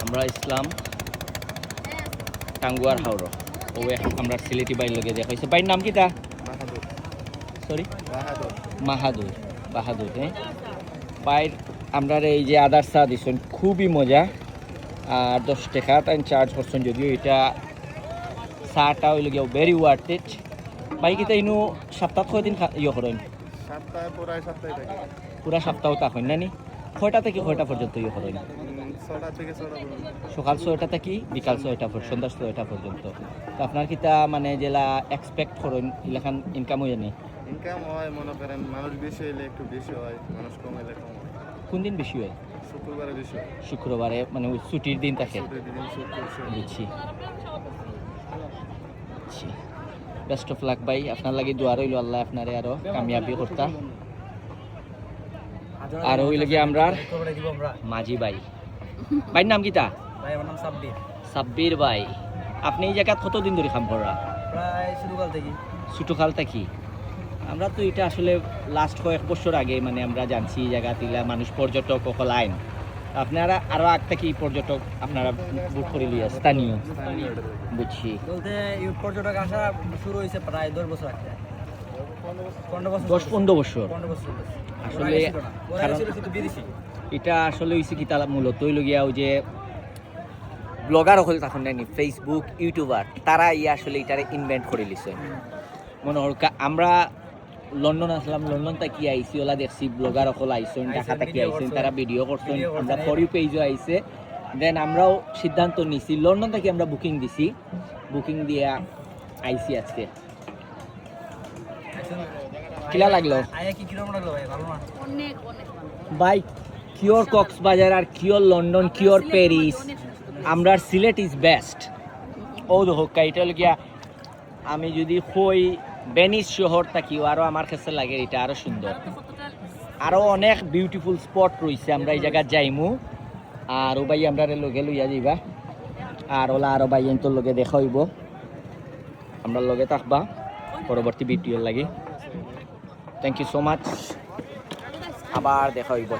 আমরা ইসলাম টাঙ্গুয়ার হাওড় ও আমরা সিলেটি বাইর লগে দেখা হয়েছে। বাইর নাম কি তা? সরি, বাহাদুর। বাহাদুর, হ্যাঁ। বাইর আমরা এই যে আদার চা দিচ্ছেন, খুবই মজা। আর 10 টাকা তাই চার্জ করছেন, যদিও এটা চাটা হইল গিয়ে ভেরি ওয়ার্থ ইট। বাই কিতা ইনু সপ্তাহ কয়দিন ইয়ে করেন? পুরা সপ্তাহ তা হয় না নি? কয়টা থেকে কয়টা পর্যন্ত ইয়ে করেন? সকাল 6টা থেকে বিকাল 6টা সন্ধ্যা 6টা পর্যন্ত। তো আপনার কিতা মানে যেলা এক্সপেক্ট করেন এলাকান ইনকাম হয়ে নেই? ইনকাম হয়, মনে করেন মানুষ বেশি হইলে একটু বেশি হয়, মানুষ কম হইলে কম হয়। কোন দিন বেশি হয়? শুক্রবারে বেশি হয়। শুক্রবারে, মানে ওই ছুটির দিন থাকে। বুঝছি। বেস্ট অফ লাক ভাই, আপনার লাগি দোয়া রইল, আল্লাহ আপনারে আরো কামিয়াবি করতা। আর ওই লাগি আমরা মাঝি ভাই। ভাইয়ের নাম কিতা? ভাই আমার নাম সাব্বির। সাব্বির ভাই, আপনি এই জায়গা কতদিন ধরে কাম করা? প্রায় শুরুকাল থেকে। ছোটকাল থেকে? আমরা তো এটা আসলে লাস্ট কয়েক বছর আগে মানে আমরা জানছি এই জায়গা তিলা মানুষ পর্যটক অকল আইন। আপনারা আরো আগ থেকে পর্যটক আপনারা বুক করে লিয়া স্থানীয়? বুঝছি। বলতে এই পর্যটক আসা শুরু হয়েছে প্রায় 10 বছর আগে। 10-15 বছর 15 বছর আসলে। কারণ এটা আসলে হয়েছে কি, তারা মূলত হইল গিয়া ওই যে ব্লগার হল তখন নেই, ফেসবুক ইউটিউবার, তারা আসলে এটারে ইনভেন্ট করে লিছে। মনে হল আমরা লন্ডন আসলাম, লন্ডন থেকে আইসি, ওলা দেখছি ব্লগার সকল আইসেন, ঢাকা থেকে আইসেন, তারা ভিডিও করছেন, আমরা ফর ইউ পেজও আইসে। দেন আমরাও সিদ্ধান্ত নিছি, লন্ডন থেকে আমরা বুকিং দিছি, বুকিং দিয়ে আইসি আজকে। কিলা লাগলো ভাই? কিওর কক্সবাজার আর কিওর লন্ডন, কিওর প্যারিস, আমরা সিলেট ইজ বেস্ট। ও দেখো এটা হল গিয়া, আমি যদি কই ভেনিস শহর থাকিও আরো আমার কাছে লাগে এটা আরো সুন্দর। আরো অনেক বিউটিফুল স্পট রয়েছে, আমরা এই জায়গা যাইমু। আর ও ভাই আমরা লগে লইয়া যাইবা, আর ওলা আরো ভাই তোর লগে দেখা হইব, আমরা লগে থাকবা পরবর্তী ভিডিওর লাগি। থ্যাংক ইউ সো মাচ, আবার দেখা হইব।